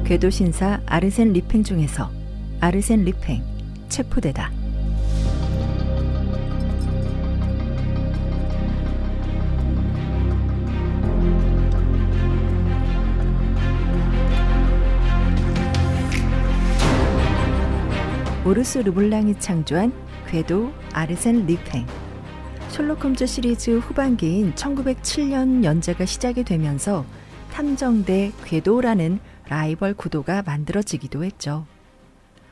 궤도 신사 아르센 리팽 중에서 아르센 리팽 체포되다. 모르스 르블랑이 창조한 궤도 아르센 리팽. 셜록 홈즈 시리즈 후반기인 1907년 연재가 시작이 되면서 탐정대 궤도라는 라이벌 구도가 만들어지기도 했죠.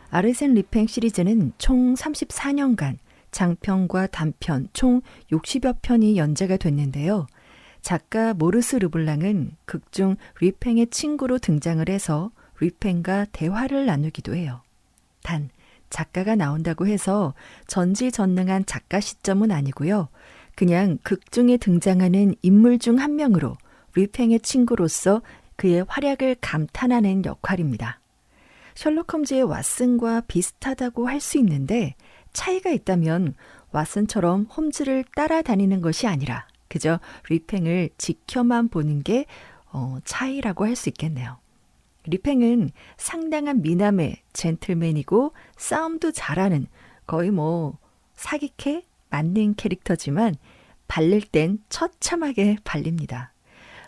아르센 리팽 시리즈는 총 34년간 장편과 단편 총 60여 편이 연재가 됐는데요. 작가 모르스 르블랑은 극중 리팽의 친구로 등장을 해서 리팽과 대화를 나누기도 해요. 단 작가가 나온다고 해서 전지전능한 작가 시점은 아니고요. 그냥 극중에 등장하는 인물 중 한 명으로 리팽의 친구로서 그의 활약을 감탄하는 역할입니다. 셜록 홈즈의 왓슨과 비슷하다고 할 수 있는데 차이가 있다면 왓슨처럼 홈즈를 따라다니는 것이 아니라 그저 리팽을 지켜만 보는 게 차이라고 할 수 있겠네요. 리팽은 상당한 미남의 젠틀맨이고 싸움도 잘하는 거의 사기캐 맞는 캐릭터지만 발릴 땐 처참하게 발립니다.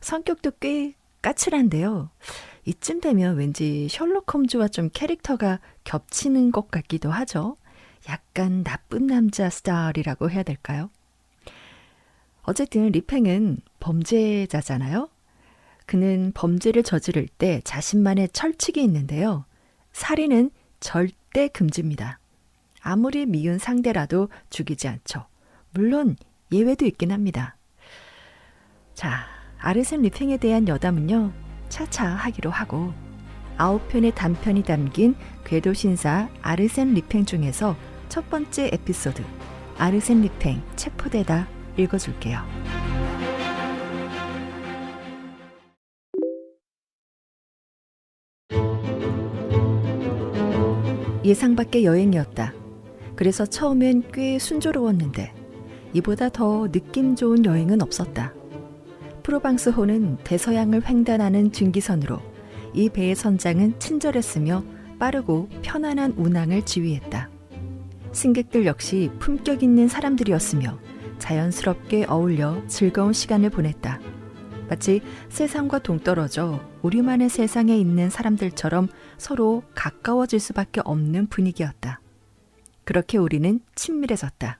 성격도 꽤 까칠한데요. 이쯤 되면 왠지 셜록 홈즈와 좀 캐릭터가 겹치는 것 같기도 하죠. 약간 나쁜 남자 스타일이라고 해야 될까요? 어쨌든 리팽은 범죄자잖아요. 그는 범죄를 저지를 때 자신만의 철칙이 있는데요. 살인은 절대 금지입니다. 아무리 미운 상대라도 죽이지 않죠. 물론 예외도 있긴 합니다. 자, 아르센 리팽에 대한 여담은요. 차차 하기로 하고 9편의 단편이 담긴 궤도 신사 아르센 리팽 중에서 첫 번째 에피소드 아르센 리팽 체포되다 읽어줄게요. 예상 밖의 여행이었다. 그래서 처음엔 꽤 순조로웠는데 이보다 더 느낌 좋은 여행은 없었다. 프로방스호는 대서양을 횡단하는 증기선으로 이 배의 선장은 친절했으며 빠르고 편안한 운항을 지휘했다. 승객들 역시 품격 있는 사람들이었으며 자연스럽게 어울려 즐거운 시간을 보냈다. 마치 세상과 동떨어져 우리만의 세상에 있는 사람들처럼 서로 가까워질 수밖에 없는 분위기였다. 그렇게 우리는 친밀해졌다.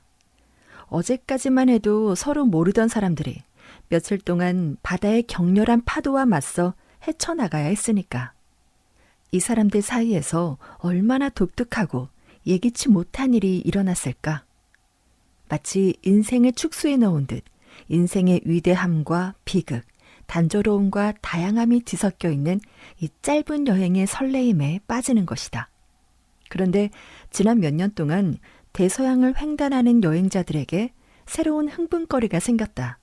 어제까지만 해도 서로 모르던 사람들이 며칠 동안 바다의 격렬한 파도와 맞서 헤쳐나가야 했으니까. 이 사람들 사이에서 얼마나 독특하고 예기치 못한 일이 일어났을까? 마치 인생을 축소해 넣은 듯 인생의 위대함과 비극, 단조로움과 다양함이 뒤섞여 있는 이 짧은 여행의 설레임에 빠지는 것이다. 그런데 지난 몇 년 동안 대서양을 횡단하는 여행자들에게 새로운 흥분거리가 생겼다.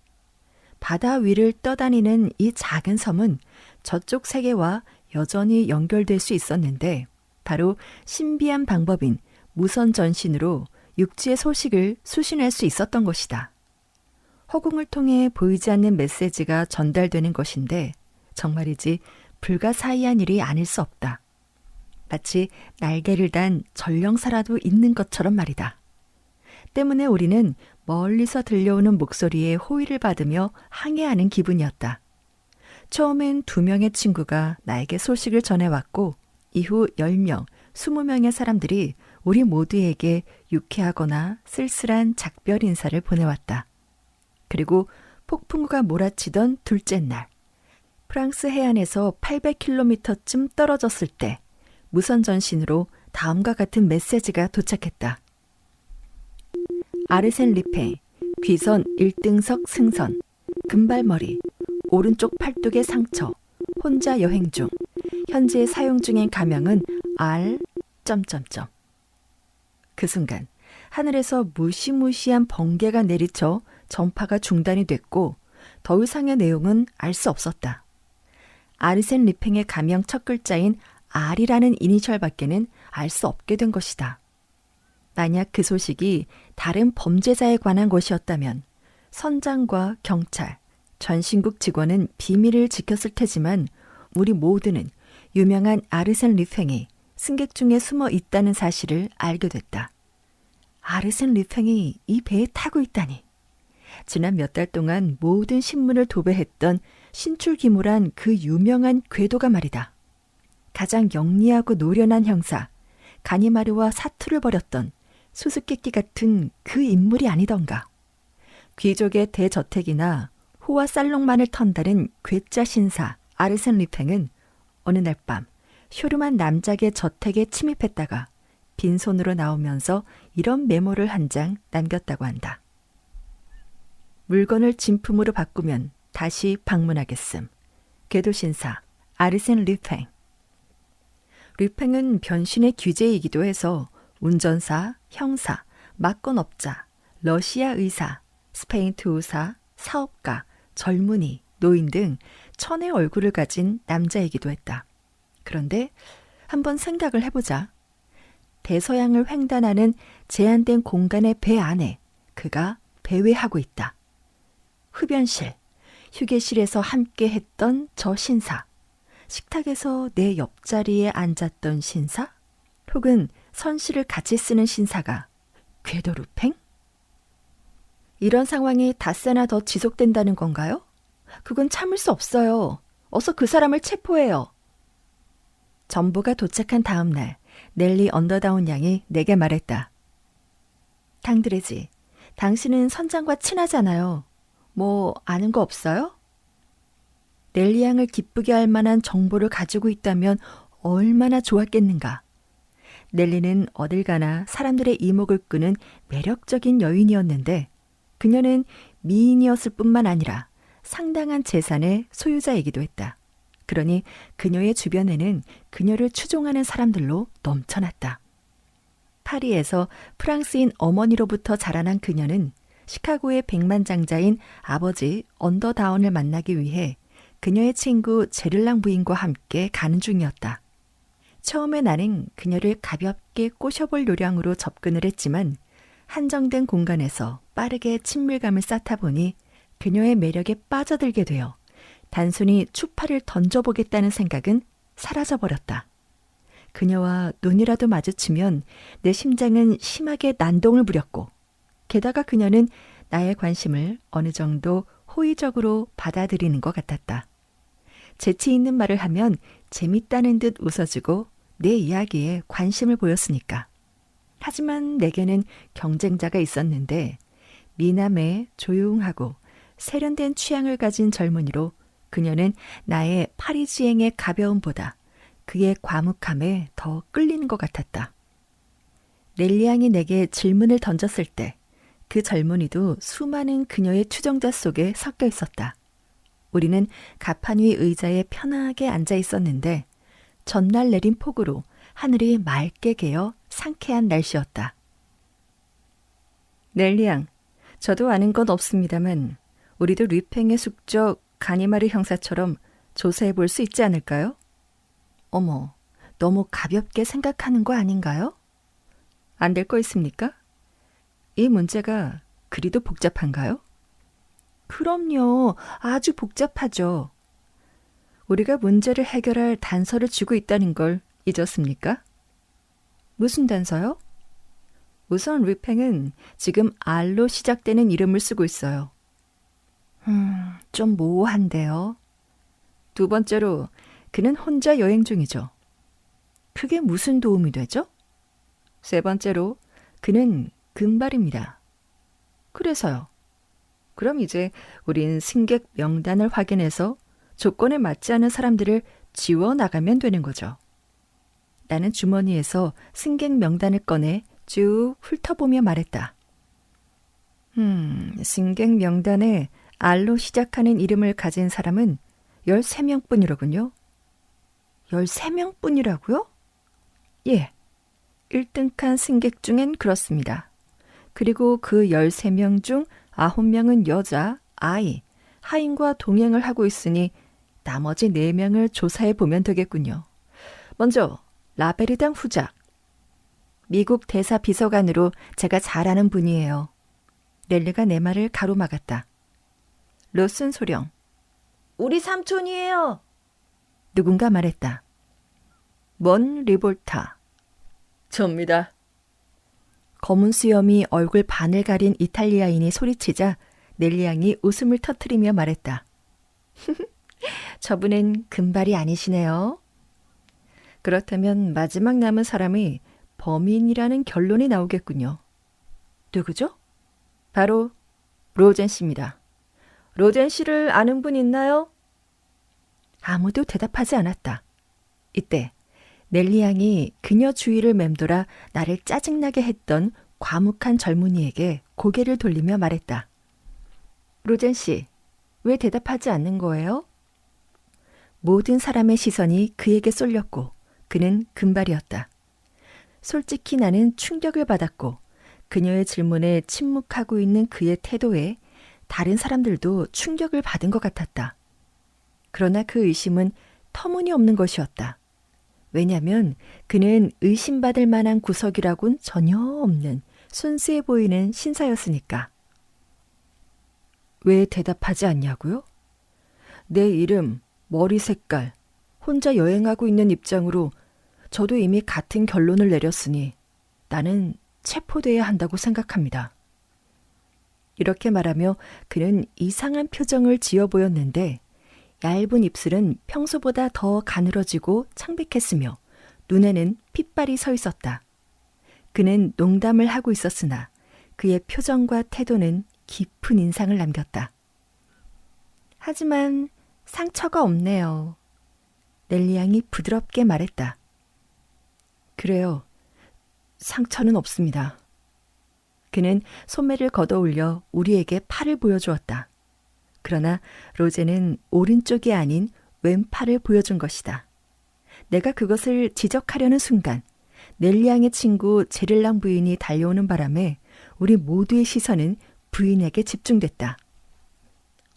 바다 위를 떠다니는 이 작은 섬은 저쪽 세계와 여전히 연결될 수 있었는데 바로 신비한 방법인 무선 전신으로 육지의 소식을 수신할 수 있었던 것이다. 허공을 통해 보이지 않는 메시지가 전달되는 것인데 정말이지 불가사의한 일이 아닐 수 없다. 마치 날개를 단 전령사라도 있는 것처럼 말이다. 때문에 우리는 멀리서 들려오는 목소리에 호의를 받으며 항해하는 기분이었다. 처음엔 2명의 친구가 나에게 소식을 전해왔고 이후 10명, 20명의 사람들이 우리 모두에게 유쾌하거나 쓸쓸한 작별 인사를 보내왔다. 그리고 폭풍우가 몰아치던 둘째 날, 프랑스 해안에서 800km쯤 떨어졌을 때 무선 전신으로 다음과 같은 메시지가 도착했다. 아르센 리팽, 귀선 1등석 승선, 금발머리, 오른쪽 팔뚝에 상처, 혼자 여행 중, 현재 사용 중인 가명은 R... 그 순간 하늘에서 무시무시한 번개가 내리쳐 전파가 중단이 됐고 더 이상의 내용은 알 수 없었다. 아르센 리팽의 가명 첫 글자인 R이라는 이니셜밖에는 알 수 없게 된 것이다. 만약 그 소식이 다른 범죄자에 관한 것이었다면 선장과 경찰, 전신국 직원은 비밀을 지켰을 테지만 우리 모두는 유명한 아르센 르팽이 승객 중에 숨어 있다는 사실을 알게 됐다. 아르센 르팽이 이 배에 타고 있다니. 지난 몇 달 동안 모든 신문을 도배했던 신출귀몰한 그 유명한 궤도가 말이다. 가장 영리하고 노련한 형사, 가니마르와 사투를 벌였던 수수께끼 같은 그 인물이 아니던가. 귀족의 대저택이나 호화 살롱만을 턴다는 괴짜 신사 아르센 르팽은 어느 날 밤 쇼름한 남작의 저택에 침입했다가 빈손으로 나오면서 이런 메모를 한 장 남겼다고 한다. 물건을 진품으로 바꾸면 다시 방문하겠음. 궤도신사 아르센 르팽. 르팽은 변신의 귀재이기도 해서 운전사, 형사, 막건업자, 러시아 의사, 스페인 투우사, 사업가, 젊은이, 노인 등 천의 얼굴을 가진 남자이기도 했다. 그런데 한번 생각을 해보자. 대서양을 횡단하는 제한된 공간의 배 안에 그가 배회하고 있다. 흡연실, 휴게실에서 함께 했던 저 신사, 식탁에서 내 옆자리에 앉았던 신사, 혹은 선실을 같이 쓰는 신사가 궤도 르팽? 이런 상황이 닷새나 더 지속된다는 건가요? 그건 참을 수 없어요. 어서 그 사람을 체포해요. 전보가 도착한 다음 날 넬리 언더다운 양이 내게 말했다. 당드레지, 당신은 선장과 친하잖아요. 뭐 아는 거 없어요? 넬리 양을 기쁘게 할 만한 정보를 가지고 있다면 얼마나 좋았겠는가. 넬리는 어딜 가나 사람들의 이목을 끄는 매력적인 여인이었는데 그녀는 미인이었을 뿐만 아니라 상당한 재산의 소유자이기도 했다. 그러니 그녀의 주변에는 그녀를 추종하는 사람들로 넘쳐났다. 파리에서 프랑스인 어머니로부터 자라난 그녀는 시카고의 백만장자인 아버지 언더다운을 만나기 위해 그녀의 친구 제를랑 부인과 함께 가는 중이었다. 처음에 나는 그녀를 가볍게 꼬셔볼 요량으로 접근을 했지만 한정된 공간에서 빠르게 친밀감을 쌓다 보니 그녀의 매력에 빠져들게 되어 단순히 추파를 던져보겠다는 생각은 사라져버렸다. 그녀와 눈이라도 마주치면 내 심장은 심하게 난동을 부렸고 게다가 그녀는 나의 관심을 어느 정도 호의적으로 받아들이는 것 같았다. 재치 있는 말을 하면 재밌다는 듯 웃어주고 내 이야기에 관심을 보였으니까. 하지만 내게는 경쟁자가 있었는데 미남의 조용하고 세련된 취향을 가진 젊은이로 그녀는 나의 파리지행의 가벼움보다 그의 과묵함에 더 끌리는 것 같았다. 넬리 양이 내게 질문을 던졌을 때 그 젊은이도 수많은 그녀의 추종자 속에 섞여 있었다. 우리는 가판 위 의자에 편하게 앉아 있었는데 전날 내린 폭우로 하늘이 맑게 개어 상쾌한 날씨였다. 넬리 양, 저도 아는 건 없습니다만 우리도 르팽의 숙적 가니마르 형사처럼 조사해 볼 수 있지 않을까요? 어머, 너무 가볍게 생각하는 거 아닌가요? 안 될 거 있습니까? 이 문제가 그리도 복잡한가요? 그럼요. 아주 복잡하죠. 우리가 문제를 해결할 단서를 쥐고 있다는 걸 잊었습니까? 무슨 단서요? 우선 르팽은 지금 R로 시작되는 이름을 쓰고 있어요. 좀 모호한데요. 두 번째로 그는 혼자 여행 중이죠. 그게 무슨 도움이 되죠? 세 번째로 그는 금발입니다. 그래서요. 그럼 이제 우린 승객 명단을 확인해서 조건에 맞지 않은 사람들을 지워나가면 되는 거죠. 나는 주머니에서 승객 명단을 꺼내 쭉 훑어보며 말했다. 승객 명단에 R로 시작하는 이름을 가진 사람은 13명뿐이로군요. 13명뿐이라고요? 예, 1등칸 승객 중엔 그렇습니다. 그리고 그 13명 중 9명은 여자, 아이, 하인과 동행을 하고 있으니 나머지 4명을 조사해 보면 되겠군요. 먼저 라베르당 후작. 미국 대사 비서관으로 제가 잘 아는 분이에요. 넬리가 내 말을 가로막았다. 로슨 소령. 우리 삼촌이에요. 누군가 말했다. 먼 리볼타. 접니다. 검은 수염이 얼굴 반을 가린 이탈리아인이 소리치자 넬리 양이 웃음을 터뜨리며 말했다. 저분은 금발이 아니시네요. 그렇다면 마지막 남은 사람이 범인이라는 결론이 나오겠군요. 누구죠? 바로 로젠 씨입니다. 로젠 씨를 아는 분 있나요? 아무도 대답하지 않았다. 이때 넬리 양이 그녀 주위를 맴돌아 나를 짜증나게 했던 과묵한 젊은이에게 고개를 돌리며 말했다. 로젠 씨, 왜 대답하지 않는 거예요? 모든 사람의 시선이 그에게 쏠렸고 그는 금발이었다. 솔직히 나는 충격을 받았고 그녀의 질문에 침묵하고 있는 그의 태도에 다른 사람들도 충격을 받은 것 같았다. 그러나 그 의심은 터무니없는 것이었다. 왜냐하면 그는 의심받을 만한 구석이라곤 전혀 없는 순수해 보이는 신사였으니까. 왜 대답하지 않냐고요? 내 이름, 머리 색깔, 혼자 여행하고 있는 입장으로 저도 이미 같은 결론을 내렸으니 나는 체포돼야 한다고 생각합니다. 이렇게 말하며 그는 이상한 표정을 지어 보였는데 얇은 입술은 평소보다 더 가늘어지고 창백했으며 눈에는 핏발이 서 있었다. 그는 농담을 하고 있었으나 그의 표정과 태도는 깊은 인상을 남겼다. 하지만 상처가 없네요. 넬리 양이 부드럽게 말했다. 그래요. 상처는 없습니다. 그는 소매를 걷어올려 우리에게 팔을 보여주었다. 그러나 로제는 오른쪽이 아닌 왼팔을 보여준 것이다. 내가 그것을 지적하려는 순간 넬리 양의 친구 제를랑 부인이 달려오는 바람에 우리 모두의 시선은 부인에게 집중됐다.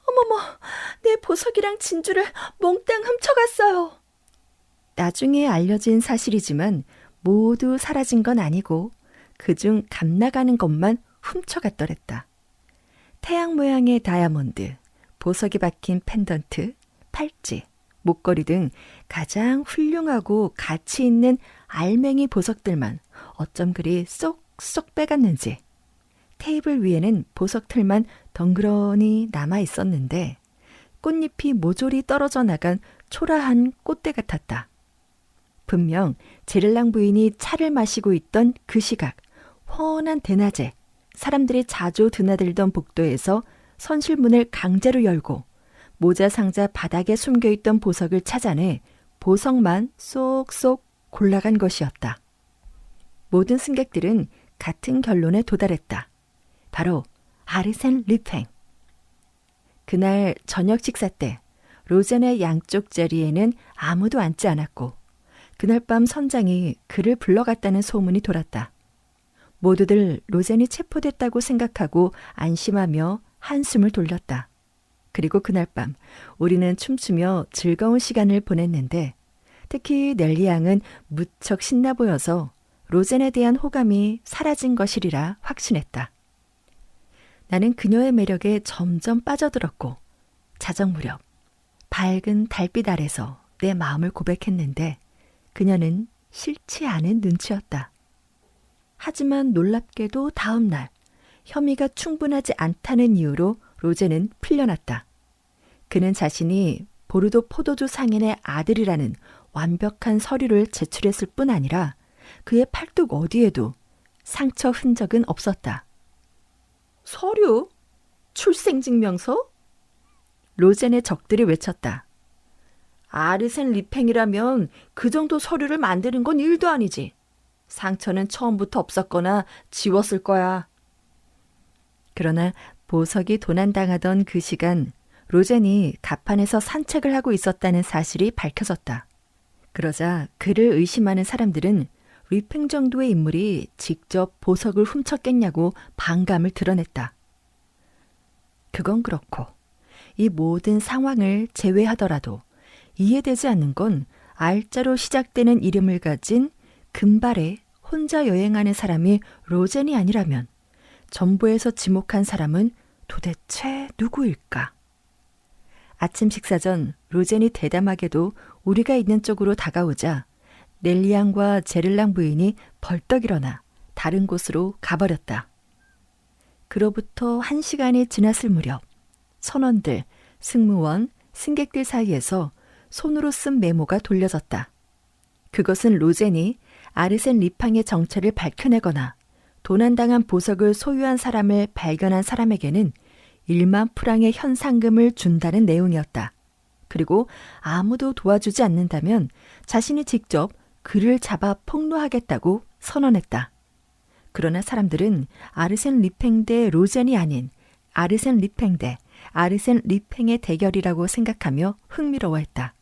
어머머, 내 보석이랑 진주를 몽땅 훔쳐갔어요. 나중에 알려진 사실이지만 모두 사라진 건 아니고 그중 값나가는 것만 훔쳐갔더랬다. 태양 모양의 다이아몬드, 보석이 박힌 펜던트, 팔찌, 목걸이 등 가장 훌륭하고 가치 있는 알맹이 보석들만 어쩜 그리 쏙쏙 빼갔는지 테이블 위에는 보석 틀만 덩그러니 남아 있었는데 꽃잎이 모조리 떨어져 나간 초라한 꽃대 같았다. 분명 제를랑 부인이 차를 마시고 있던 그 시각 훤한 대낮에 사람들이 자주 드나들던 복도에서 선실문을 강제로 열고 모자 상자 바닥에 숨겨있던 보석을 찾아내 보석만 쏙쏙 골라간 것이었다. 모든 승객들은 같은 결론에 도달했다. 바로 아르센 르팽. 그날 저녁 식사 때 로젠의 양쪽 자리에는 아무도 앉지 않았고 그날 밤 선장이 그를 불러갔다는 소문이 돌았다. 모두들 로젠이 체포됐다고 생각하고 안심하며 한숨을 돌렸다. 그리고 그날 밤 우리는 춤추며 즐거운 시간을 보냈는데 특히 넬리 양은 무척 신나 보여서 로젠에 대한 호감이 사라진 것이리라 확신했다. 나는 그녀의 매력에 점점 빠져들었고 자정 무렵 밝은 달빛 아래서 내 마음을 고백했는데 그녀는 싫지 않은 눈치였다. 하지만 놀랍게도 다음 날 혐의가 충분하지 않다는 이유로 로제는 풀려났다. 그는 자신이 보르도 포도주 상인의 아들이라는 완벽한 서류를 제출했을 뿐 아니라 그의 팔뚝 어디에도 상처 흔적은 없었다. 서류? 출생증명서? 로젠의 적들이 외쳤다. 아르센 리팽이라면 그 정도 서류를 만드는 건 일도 아니지. 상처는 처음부터 없었거나 지웠을 거야. 그러나 보석이 도난당하던 그 시간 로젠이 갑판에서 산책을 하고 있었다는 사실이 밝혀졌다. 그러자 그를 의심하는 사람들은 리팽 정도의 인물이 직접 보석을 훔쳤겠냐고 반감을 드러냈다. 그건 그렇고 이 모든 상황을 제외하더라도 이해되지 않는 건 알자로 시작되는 이름을 가진 금발에 혼자 여행하는 사람이 로젠이 아니라면 전부에서 지목한 사람은 도대체 누구일까? 아침 식사 전 로젠이 대담하게도 우리가 있는 쪽으로 다가오자 넬리앙과 제를랑 부인이 벌떡 일어나 다른 곳으로 가버렸다. 그로부터 1시간이 지났을 무렵 선원들, 승무원, 승객들 사이에서 손으로 쓴 메모가 돌려졌다. 그것은 로젠이 아르센 리팡의 정체를 밝혀내거나 도난당한 보석을 소유한 사람을 발견한 사람에게는 1만 프랑의 현상금을 준다는 내용이었다. 그리고 아무도 도와주지 않는다면 자신이 직접 그를 잡아 폭로하겠다고 선언했다. 그러나 사람들은 아르센 리팽 대 로젠이 아닌 아르센 리팽 대 아르센 리팽의 대결이라고 생각하며 흥미로워했다.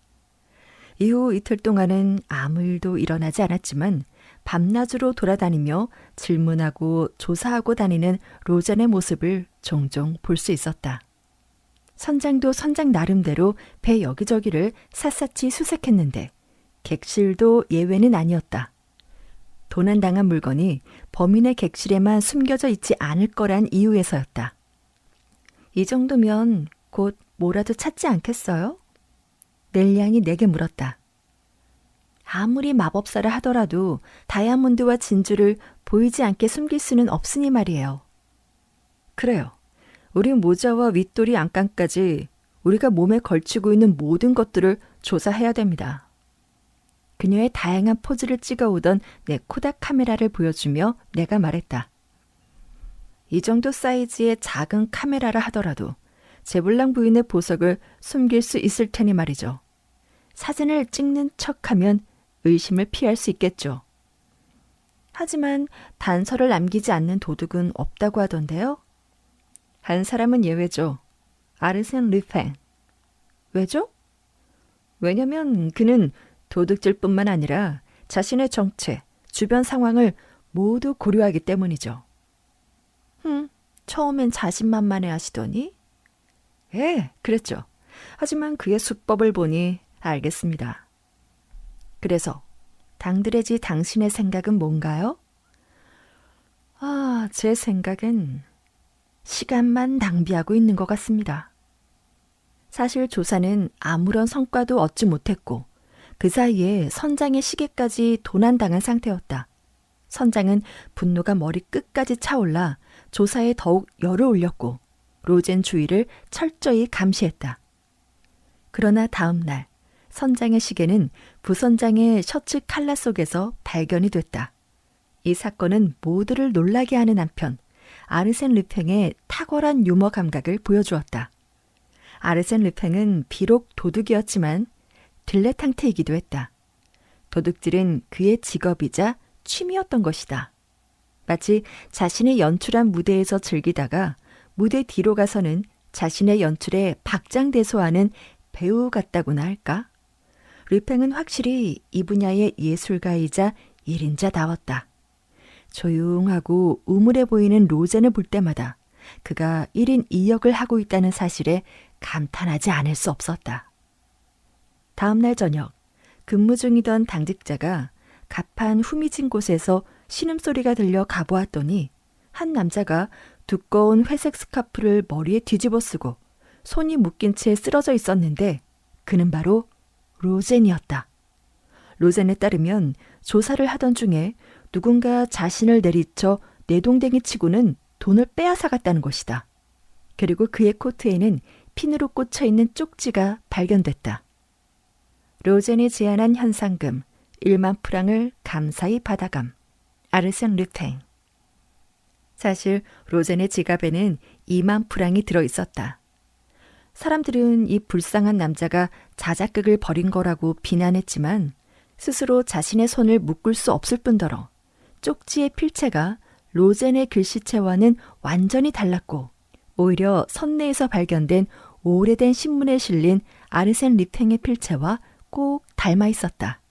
이후 이틀 동안은 아무 일도 일어나지 않았지만 밤낮으로 돌아다니며 질문하고 조사하고 다니는 로젠의 모습을 종종 볼 수 있었다. 선장도 선장 나름대로 배 여기저기를 샅샅이 수색했는데 객실도 예외는 아니었다. 도난당한 물건이 범인의 객실에만 숨겨져 있지 않을 거란 이유에서였다. 이 정도면 곧 뭐라도 찾지 않겠어요? 넬리앙이 내게 물었다. 아무리 마법사를 하더라도 다이아몬드와 진주를 보이지 않게 숨길 수는 없으니 말이에요. 그래요. 우리 모자와 윗도리 안감까지 우리가 몸에 걸치고 있는 모든 것들을 조사해야 됩니다. 그녀의 다양한 포즈를 찍어오던 내 코닥 카메라를 보여주며 내가 말했다. 이 정도 사이즈의 작은 카메라라 하더라도 제블랑 부인의 보석을 숨길 수 있을 테니 말이죠. 사진을 찍는 척하면 의심을 피할 수 있겠죠. 하지만 단서를 남기지 않는 도둑은 없다고 하던데요. 한 사람은 예외죠. 아르센 르팽. 왜죠? 왜냐면 그는 도둑질뿐만 아니라 자신의 정체, 주변 상황을 모두 고려하기 때문이죠. 처음엔 자신만만해 하시더니? 예, 그랬죠. 하지만 그의 수법을 보니 알겠습니다. 그래서 당드레지 당신의 생각은 뭔가요? 제 생각은 시간만 낭비하고 있는 것 같습니다. 사실 조사는 아무런 성과도 얻지 못했고 그 사이에 선장의 시계까지 도난당한 상태였다. 선장은 분노가 머리 끝까지 차올라 조사에 더욱 열을 올렸고 로젠 주위를 철저히 감시했다. 그러나 다음 날 선장의 시계는 부선장의 셔츠 칼라 속에서 발견이 됐다. 이 사건은 모두를 놀라게 하는 한편 아르센 르팽의 탁월한 유머 감각을 보여주었다. 아르센 르팽은 비록 도둑이었지만 딜레탕트이기도 했다. 도둑질은 그의 직업이자 취미였던 것이다. 마치 자신의 연출한 무대에서 즐기다가 무대 뒤로 가서는 자신의 연출에 박장대소하는 배우 같다고나 할까? 르팽은 확실히 이 분야의 예술가이자 일인자다웠다. 조용하고 우물해 보이는 로젠을 볼 때마다 그가 1인 2역을 하고 있다는 사실에 감탄하지 않을 수 없었다. 다음 날 저녁 근무 중이던 당직자가 갑판 후미진 곳에서 신음소리가 들려 가보았더니 한 남자가 두꺼운 회색 스카프를 머리에 뒤집어 쓰고 손이 묶인 채 쓰러져 있었는데 그는 바로 로젠이었다. 로젠에 따르면 조사를 하던 중에 누군가 자신을 내리쳐 내동댕이 치고는 돈을 빼앗아갔다는 것이다. 그리고 그의 코트에는 핀으로 꽂혀있는 쪽지가 발견됐다. 로젠이 제안한 현상금 1만 프랑을 감사히 받아감. 아르센 르팽. 사실 로젠의 지갑에는 2만 프랑이 들어있었다. 사람들은 이 불쌍한 남자가 자작극을 벌인 거라고 비난했지만 스스로 자신의 손을 묶을 수 없을 뿐더러 쪽지의 필체가 로젠의 글씨체와는 완전히 달랐고 오히려 선내에서 발견된 오래된 신문에 실린 아르센 르팽의 필체와 꼭 닮아 있었다.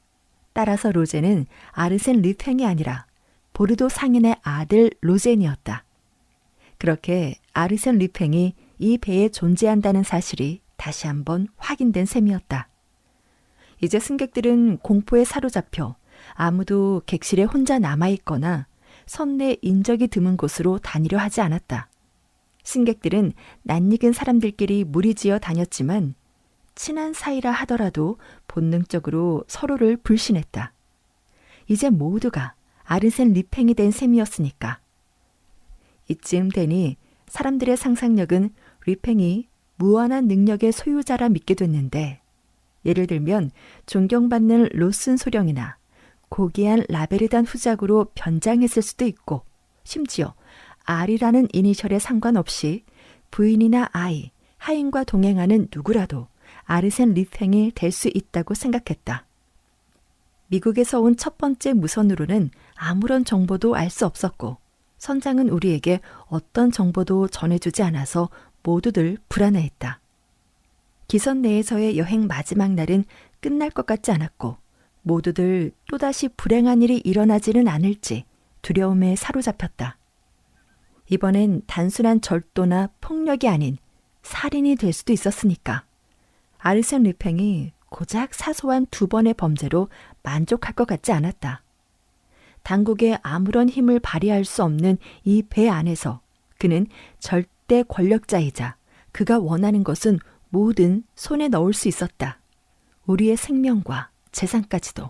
따라서 로젠은 아르센 르팽이 아니라 보르도 상인의 아들 로젠이었다. 그렇게 아르센 르팽이 이 배에 존재한다는 사실이 다시 한번 확인된 셈이었다. 이제 승객들은 공포에 사로잡혀 아무도 객실에 혼자 남아있거나 선내 인적이 드문 곳으로 다니려 하지 않았다. 승객들은 낯익은 사람들끼리 무리지어 다녔지만 친한 사이라 하더라도 본능적으로 서로를 불신했다. 이제 모두가 아르센 리팽이 된 셈이었으니까. 이쯤 되니 사람들의 상상력은 리팽이 무한한 능력의 소유자라 믿게 됐는데, 예를 들면 존경받는 로슨 소령이나 고귀한 라베르단 후작으로 변장했을 수도 있고, 심지어 R이라는 이니셜에 상관없이 부인이나 아이, 하인과 동행하는 누구라도 아르센 리팽이 될 수 있다고 생각했다. 미국에서 온 첫 번째 무선으로는 아무런 정보도 알 수 없었고, 선장은 우리에게 어떤 정보도 전해주지 않아서 모두들 불안해했다. 기선 내에서의 여행 마지막 날은 끝날 것 같지 않았고, 모두들 또다시 불행한 일이 일어나지는 않을지 두려움에 사로잡혔다. 이번엔 단순한 절도나 폭력이 아닌 살인이 될 수도 있었으니까 아르센 리팽이 고작 사소한 2번의 범죄로 만족할 것 같지 않았다. 당국에 아무런 힘을 발휘할 수 없는 이 배 안에서 그는 절대 권력자이자 그가 원하는 것은 뭐든 손에 넣을 수 있었다. 우리의 생명과 재산까지도.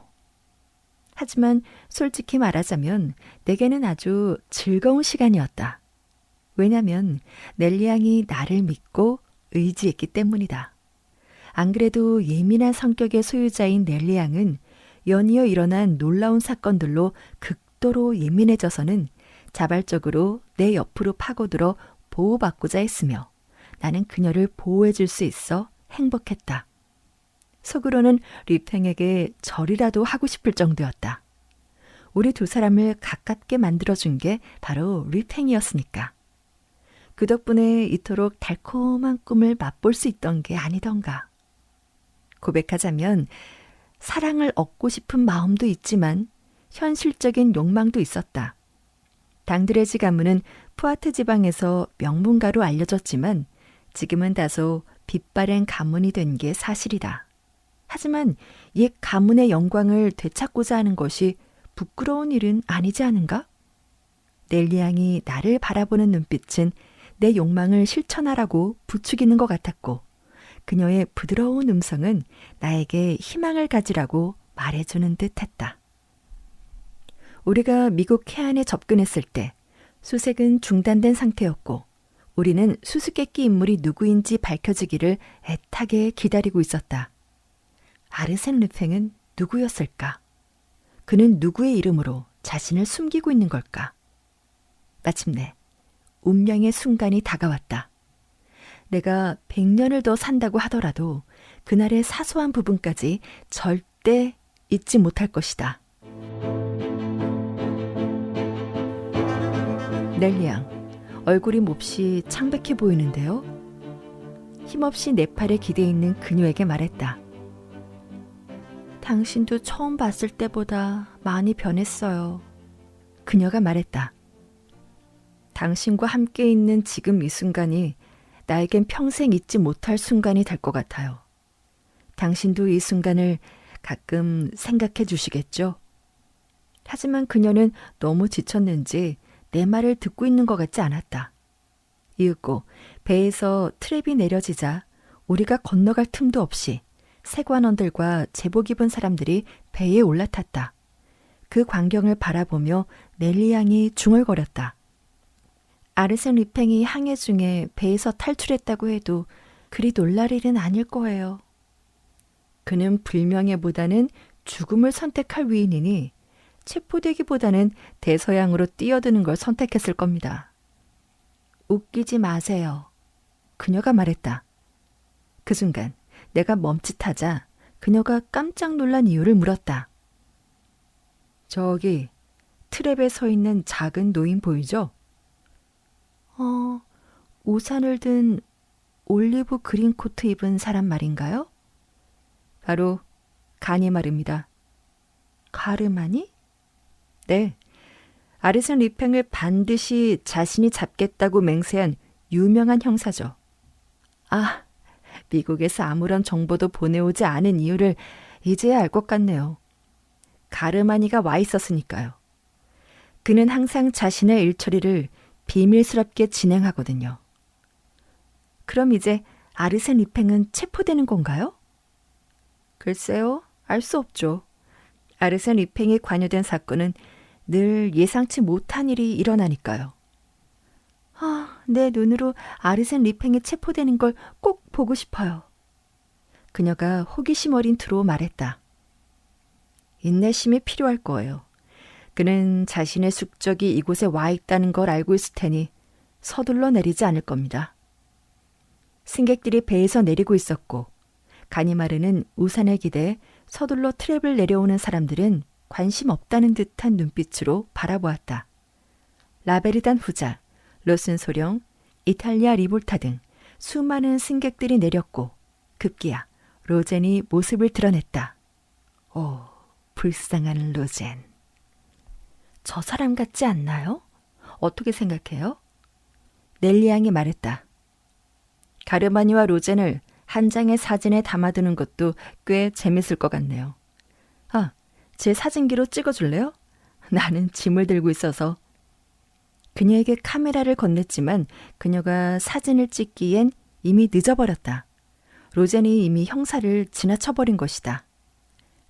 하지만 솔직히 말하자면 내게는 아주 즐거운 시간이었다. 왜냐면 넬리 양이 나를 믿고 의지했기 때문이다. 안 그래도 예민한 성격의 소유자인 넬리 양은 연이어 일어난 놀라운 사건들로 극도로 예민해져서는 자발적으로 내 옆으로 파고들어 보호받고자 했으며, 나는 그녀를 보호해줄 수 있어 행복했다. 속으로는 리팽에게 절이라도 하고 싶을 정도였다. 우리 2 사람을 가깝게 만들어준 게 바로 리팽이었으니까. 그 덕분에 이토록 달콤한 꿈을 맛볼 수 있던 게 아니던가. 고백하자면 사랑을 얻고 싶은 마음도 있지만 현실적인 욕망도 있었다. 당드레지 가문은 푸아트 지방에서 명문가로 알려졌지만 지금은 다소 빛바랜 가문이 된 게 사실이다. 하지만 옛 가문의 영광을 되찾고자 하는 것이 부끄러운 일은 아니지 않은가? 넬리 양이 나를 바라보는 눈빛은 내 욕망을 실천하라고 부추기는 것 같았고, 그녀의 부드러운 음성은 나에게 희망을 가지라고 말해주는 듯했다. 우리가 미국 해안에 접근했을 때 수색은 중단된 상태였고, 우리는 수수께끼 인물이 누구인지 밝혀지기를 애타게 기다리고 있었다. 아르센 르팽은 누구였을까? 그는 누구의 이름으로 자신을 숨기고 있는 걸까? 마침내 운명의 순간이 다가왔다. 내가 100년을 더 산다고 하더라도 그날의 사소한 부분까지 절대 잊지 못할 것이다. 넬리 양, 얼굴이 몹시 창백해 보이는데요? 힘없이 내 팔에 기대 있는 그녀에게 말했다. 당신도 처음 봤을 때보다 많이 변했어요. 그녀가 말했다. 당신과 함께 있는 지금 이 순간이 나에겐 평생 잊지 못할 순간이 될 것 같아요. 당신도 이 순간을 가끔 생각해 주시겠죠? 하지만 그녀는 너무 지쳤는지 내 말을 듣고 있는 것 같지 않았다. 이윽고 배에서 트랩이 내려지자 우리가 건너갈 틈도 없이 세관원들과 제복 입은 사람들이 배에 올라탔다. 그 광경을 바라보며 넬리 양이 중얼거렸다. 아르센 리팽이 항해 중에 배에서 탈출했다고 해도 그리 놀랄 일은 아닐 거예요. 그는 불명예보다는 죽음을 선택할 위인이니 체포되기보다는 대서양으로 뛰어드는 걸 선택했을 겁니다. 웃기지 마세요. 그녀가 말했다. 그 순간 내가 멈칫하자 그녀가 깜짝 놀란 이유를 물었다. 저기 트랩에 서 있는 작은 노인 보이죠? 우산을 든 올리브 그린 코트 입은 사람 말인가요? 바로 가니 말입니다. 가르마니? 네, 아르센 리팽을 반드시 자신이 잡겠다고 맹세한 유명한 형사죠. 아, 미국에서 아무런 정보도 보내오지 않은 이유를 이제야 알 것 같네요. 가르마니가 와 있었으니까요. 그는 항상 자신의 일처리를 비밀스럽게 진행하거든요. 그럼 이제 아르센 리팽은 체포되는 건가요? 글쎄요, 알 수 없죠. 아르센 리팽이 관여된 사건은 늘 예상치 못한 일이 일어나니까요. 내 눈으로 아르센 리팽이 체포되는 걸 꼭 보고 싶어요. 그녀가 호기심 어린 투로 말했다. 인내심이 필요할 거예요. 그는 자신의 숙적이 이곳에 와 있다는 걸 알고 있을 테니 서둘러 내리지 않을 겁니다. 승객들이 배에서 내리고 있었고 가니마르는 우산을 기대 서둘러 트랩을 내려오는 사람들은 관심 없다는 듯한 눈빛으로 바라보았다. 라베르단 후자, 로슨 소령, 이탈리아 리볼타 등 수많은 승객들이 내렸고 급기야 로젠이 모습을 드러냈다. 오, 불쌍한 로젠. 저 사람 같지 않나요? 어떻게 생각해요? 넬리 양이 말했다. 가르마니와 로젠을 한 장의 사진에 담아두는 것도 꽤 재밌을 것 같네요. 제 사진기로 찍어줄래요? 나는 짐을 들고 있어서. 그녀에게 카메라를 건넸지만 그녀가 사진을 찍기엔 이미 늦어버렸다. 로젠이 이미 형사를 지나쳐버린 것이다.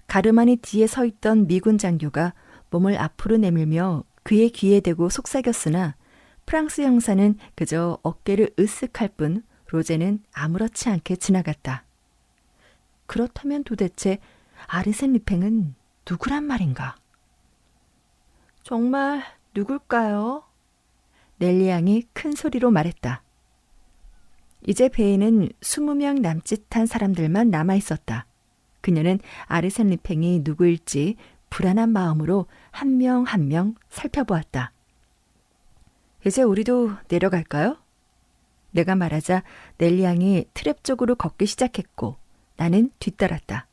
가르마니 뒤에 서 있던 미군 장교가 몸을 앞으로 내밀며 그의 귀에 대고 속삭였으나 프랑스 형사는 그저 어깨를 으쓱할 뿐 로젠은 아무렇지 않게 지나갔다. 그렇다면 도대체 아르센 리팽은 누구란 말인가? 정말 누굴까요? 넬리 양이 큰 소리로 말했다. 이제 배에는 20명 남짓한 사람들만 남아있었다. 그녀는 아르센 리팽이 누구일지 불안한 마음으로 한 명 한 명 살펴보았다. 이제 우리도 내려갈까요? 내가 말하자 넬리 양이 트랩 쪽으로 걷기 시작했고 나는 뒤따랐다.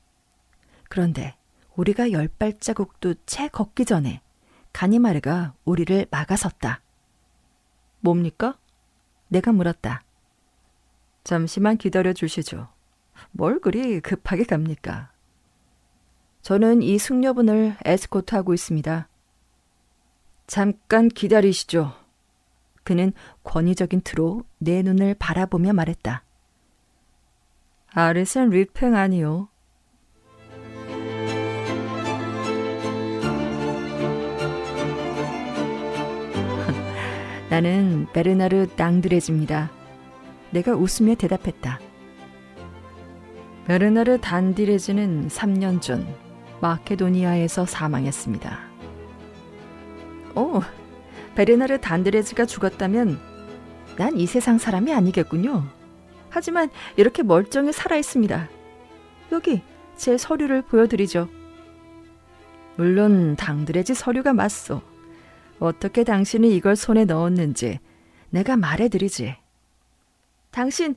그런데 우리가 10발자국도 채 걷기 전에 가니마르가 우리를 막아섰다. 뭡니까? 내가 물었다. 잠시만 기다려 주시죠. 뭘 그리 급하게 갑니까? 저는 이 숙녀분을 에스코트하고 있습니다. 잠깐 기다리시죠. 그는 권위적인 투로 내 눈을 바라보며 말했다. 아르센 리팽 아니요. 나는 베르나르 낭드레즈입니다. 내가 웃으며 대답했다. 베르나르 단디레즈는 3년 전 마케도니아에서 사망했습니다. 베르나르 단디레즈가 죽었다면 난 이 세상 사람이 아니겠군요. 하지만 이렇게 멀쩡히 살아있습니다. 여기 제 서류를 보여드리죠. 물론 당드레즈 서류가 맞소. 어떻게 당신이 이걸 손에 넣었는지 내가 말해드리지. 당신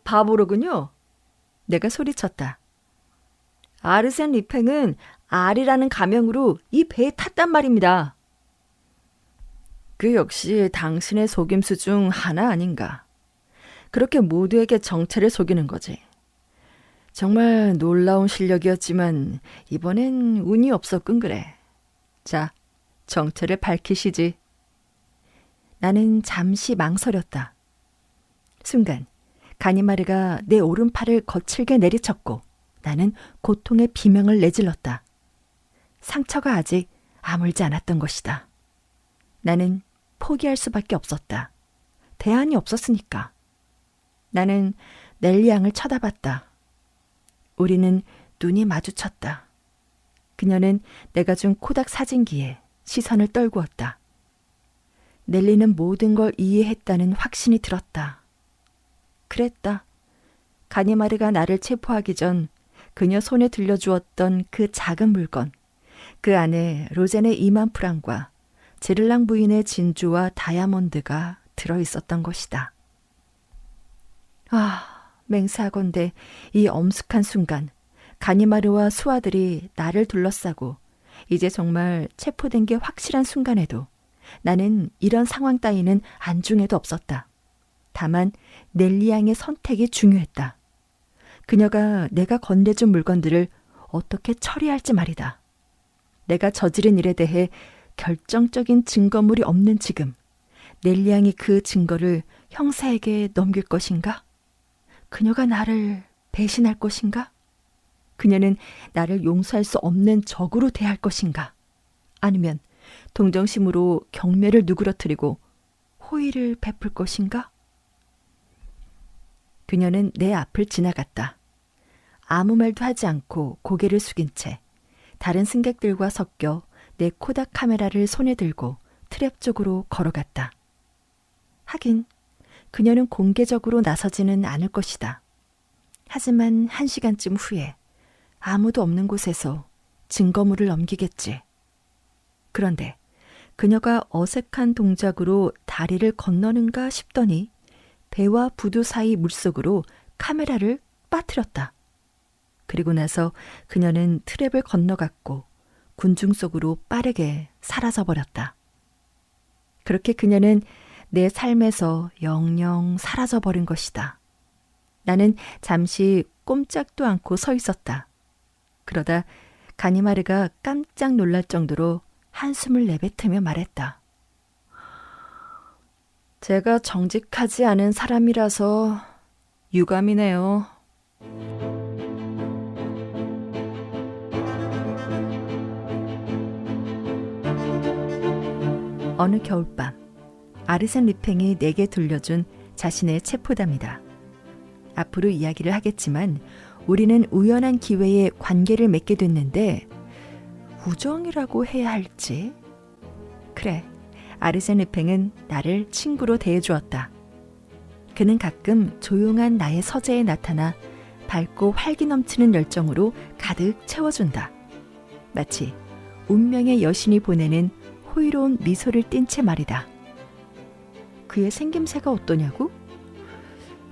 바보로군요. 내가 소리쳤다. 아르센 리팽은 알이라는 가명으로 이 배에 탔단 말입니다. 그 역시 당신의 속임수 중 하나 아닌가. 그렇게 모두에게 정체를 속이는 거지. 정말 놀라운 실력이었지만 이번엔 운이 없었군 그래. 자, 정체를 밝히시지. 나는 잠시 망설였다. 순간 가니마르가 내 오른팔을 거칠게 내리쳤고 나는 고통의 비명을 내질렀다. 상처가 아직 아물지 않았던 것이다. 나는 포기할 수밖에 없었다. 대안이 없었으니까. 나는 넬리 양을 쳐다봤다. 우리는 눈이 마주쳤다. 그녀는 내가 준 코닥 사진기에 시선을 떨구었다. 넬리는 모든 걸 이해했다는 확신이 들었다. 그랬다. 가니마르가 나를 체포하기 전 그녀 손에 들려주었던 그 작은 물건, 그 안에 로젠의 2만 프랑과 제를랑 부인의 진주와 다이아몬드가 들어있었던 것이다. 맹세하건대 이 엄숙한 순간 가니마르와 수하들이 나를 둘러싸고 이제 정말 체포된 게 확실한 순간에도 나는 이런 상황 따위는 안중에도 없었다. 다만 넬리 양의 선택이 중요했다. 그녀가 내가 건네준 물건들을 어떻게 처리할지 말이다. 내가 저지른 일에 대해 결정적인 증거물이 없는 지금 넬리 양이 그 증거를 형사에게 넘길 것인가? 그녀가 나를 배신할 것인가? 그녀는 나를 용서할 수 없는 적으로 대할 것인가? 아니면 동정심으로 경멸을 누그러뜨리고 호의를 베풀 것인가? 그녀는 내 앞을 지나갔다. 아무 말도 하지 않고 고개를 숙인 채 다른 승객들과 섞여 내 코닥 카메라를 손에 들고 트랩 쪽으로 걸어갔다. 하긴 그녀는 공개적으로 나서지는 않을 것이다. 하지만 1시간쯤 후에 아무도 없는 곳에서 증거물을 넘기겠지. 그런데 그녀가 어색한 동작으로 다리를 건너는가 싶더니 배와 부두 사이 물속으로 카메라를 빠뜨렸다. 그리고 나서 그녀는 트랩을 건너갔고 군중 속으로 빠르게 사라져버렸다. 그렇게 그녀는 내 삶에서 영영 사라져버린 것이다. 나는 잠시 꼼짝도 않고 서 있었다. 그러다 가니마르가 깜짝 놀랄 정도로 한숨을 내뱉으며 말했다. 제가 정직하지 않은 사람이라서 유감이네요. 어느 겨울밤, 아르센 리팽이 내게 들려준 자신의 체포담이다. 앞으로 이야기를 하겠지만 우리는 우연한 기회에 관계를 맺게 됐는데 우정이라고 해야 할지? 그래, 아르센 리팽은 나를 친구로 대해주었다. 그는 가끔 조용한 나의 서재에 나타나 밝고 활기 넘치는 열정으로 가득 채워준다. 마치 운명의 여신이 보내는 호의로운 미소를 띤 채 말이다. 그의 생김새가 어떠냐고?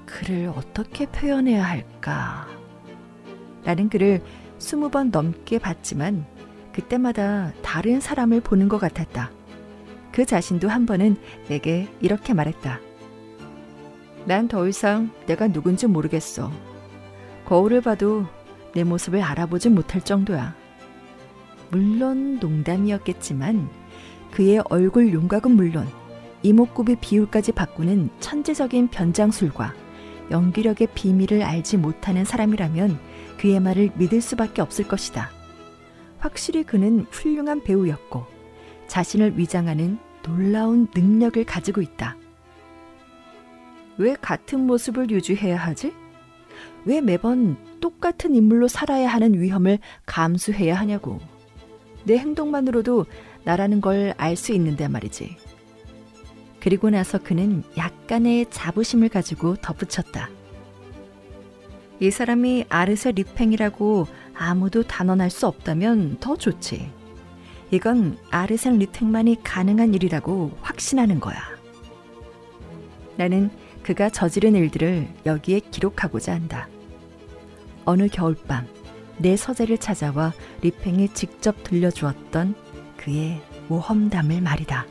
그를 어떻게 표현해야 할까? 나는 그를 20번 넘게 봤지만 그때마다 다른 사람을 보는 것 같았다. 그 자신도 한 번은 내게 이렇게 말했다. 난 더 이상 내가 누군지 모르겠어. 거울을 봐도 내 모습을 알아보지 못할 정도야. 물론 농담이었겠지만 그의 얼굴 윤곽은 물론 이목구비 비율까지 바꾸는 천재적인 변장술과 연기력의 비밀을 알지 못하는 사람이라면 그의 말을 믿을 수밖에 없을 것이다. 확실히 그는 훌륭한 배우였고 자신을 위장하는 놀라운 능력을 가지고 있다. 왜 같은 모습을 유지해야 하지? 왜 매번 똑같은 인물로 살아야 하는 위험을 감수해야 하냐고. 내 행동만으로도 나라는 걸 알 수 있는데 말이지. 그리고 나서 그는 약간의 자부심을 가지고 덧붙였다. 이 사람이 아르센 리팽이라고 아무도 단언할 수 없다면 더 좋지. 이건 아르센 리팽만이 가능한 일이라고 확신하는 거야. 나는 그가 저지른 일들을 여기에 기록하고자 한다. 어느 겨울밤 내 서재를 찾아와 리팽이 직접 들려주었던 그의 모험담을 말이다.